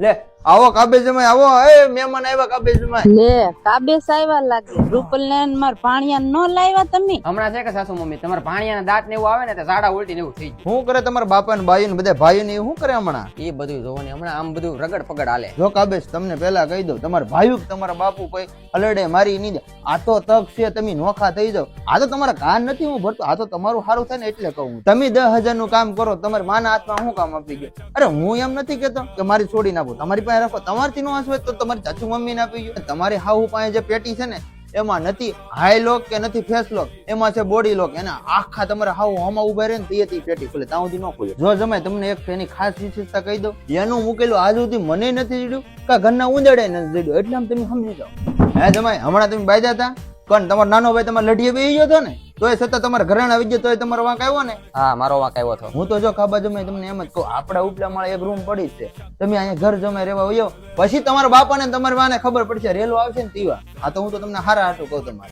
લે આવો કાબે જમાય આવો, એ મહેમાન આવ્યા કાબે જમાય. લે કાબેસ આવ્યા લાગે. રૂપલ ને માર ભાણિયા નો લાવ્યા તમે? હમણાં છે કે સાસુ મમ્મી તમારા ભાણિયાના દાંત ને એવું આવે ને તો ઝાડા ઉલટી ને એવું થઈ જાય. શું કરે તમારા બાપા ને ભાઈ ને બધા ભાઈઓ ને શું કરે હમણાં? એ બધું જોવાની હમણાં આમ બધું રગડ પગડ હાલે. જો કાબેશ તમને પેલા કહી દઉં, તમારા ભાઈઓ તમારા બાપુ કોઈ અલડે મારી નહીં દે. આ તો તક છે, તમે નોખા થઈ જાવ. આ તો તમારા કાન નથી હું ભરતો, આ તો તમારું સારું થાય ને એટલે કહું. તમે 10,000 નું કામ કરો, તમારા માના હાથમાં શું કામ આપી ગયો? અરે હું એમ નથી કેતો કે મારી છોડી નાખો, તમારી પાસે રાખો. તમારથી નો હસવે તો તમારી ચાચુ મમ્મી ને આપી ગયો. તમારી હાહુ પાસે જે પેટી છે ને એમાં નથી હાઈ લોક કે નથી ફેસ લોક, એમાં છે બોડી લોક. એના આખા તમારા હાવ હમા ઉભા રહે ને તે પેટી ખુલે, ત્યાં સુધી ન ખુલે. જો જમાય તમને એક એની ખાસ વિશેષતા કહી દઉં, એનું મૂકેલું આજ સુધી મને નથી જડ્યું કે ઘરના ઉંદરડે નથી જડ્યું, એટલે આમ તમે સમજી જાઓ. હે જમાય હમણાં તમે બાજ્યા હતા કોણ? તમારો નાનો ભાઈ તમારે લઢીએ બેસી ગયો હતો ને, તોય છતાં તમારા ઘરાણા આવી ગયો, તોય તમારો વાંક આવ્યો ને. હા મારો વાંક આવ્યો હતો. હું તો જો ખાબા જમાય તમને એમ જ કહું, આપડા ઉપલા માળે એક રૂમ પડી છે, તમે અહીંયા ઘર જમાય રહેવા આવ્યો, પછી તમારા બાપા ને તમારી વાને ખબર પડશે રેલો આવશે ને તીવા. આ તો હું તો તમને હારા હાટું કહું તમારે.